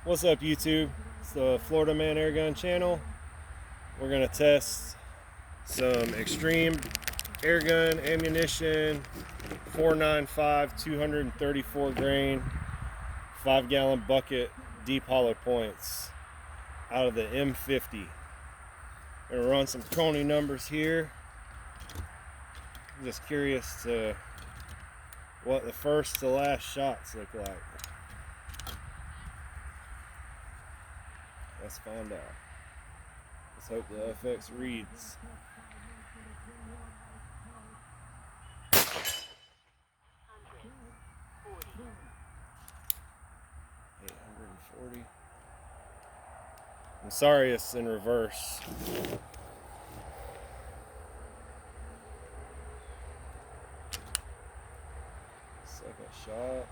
What's up, YouTube? It's the Florida Man Airgun channel. We're gonna test some extreme airgun ammunition, 495 234 grain 5-gallon bucket deep hollow points out of the M50. Gonna run some Coney numbers here. I'm just curious to what the first to last shots look like. Let's find out. Let's hope the FX reads. 840. I'm sorry it's in reverse. Second shot.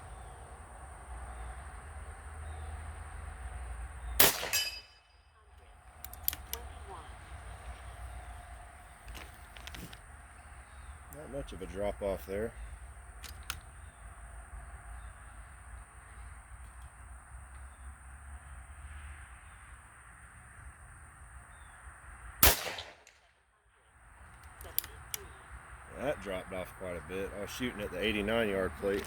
Not much of a drop off there. That dropped off quite a bit. I was shooting at the 89-yard plate.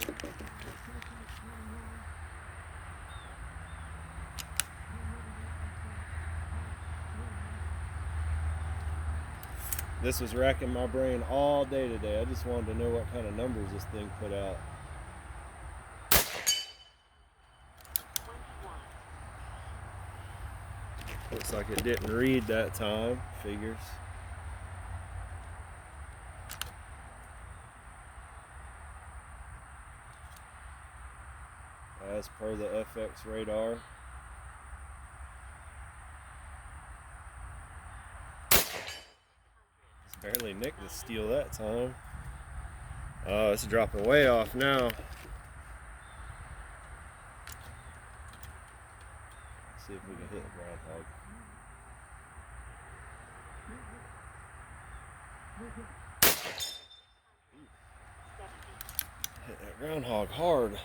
This was racking my brain all day today. I just wanted to know what kind of numbers this thing put out. Looks like it didn't read that time. Figures. As per the FX radar. Just barely nicked the steel that time. Oh, it's dropping way off now. Let's see if we can hit the groundhog. Hit that groundhog hard.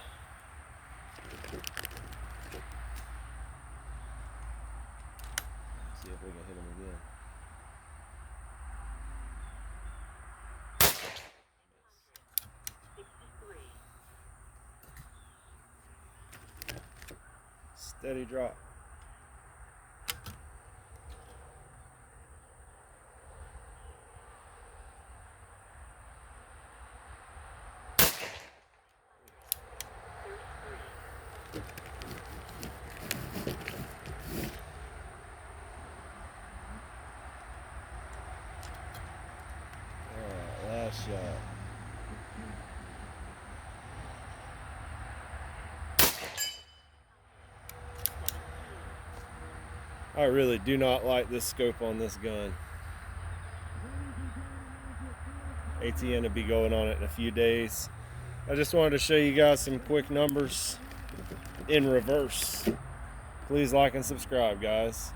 See if we can hit him again. Steady drop. Alright, last shot. I really do not like this scope on this gun. ATN will be going on it in a few days. I just wanted to show you guys some quick numbers in reverse. Please like and subscribe, guys.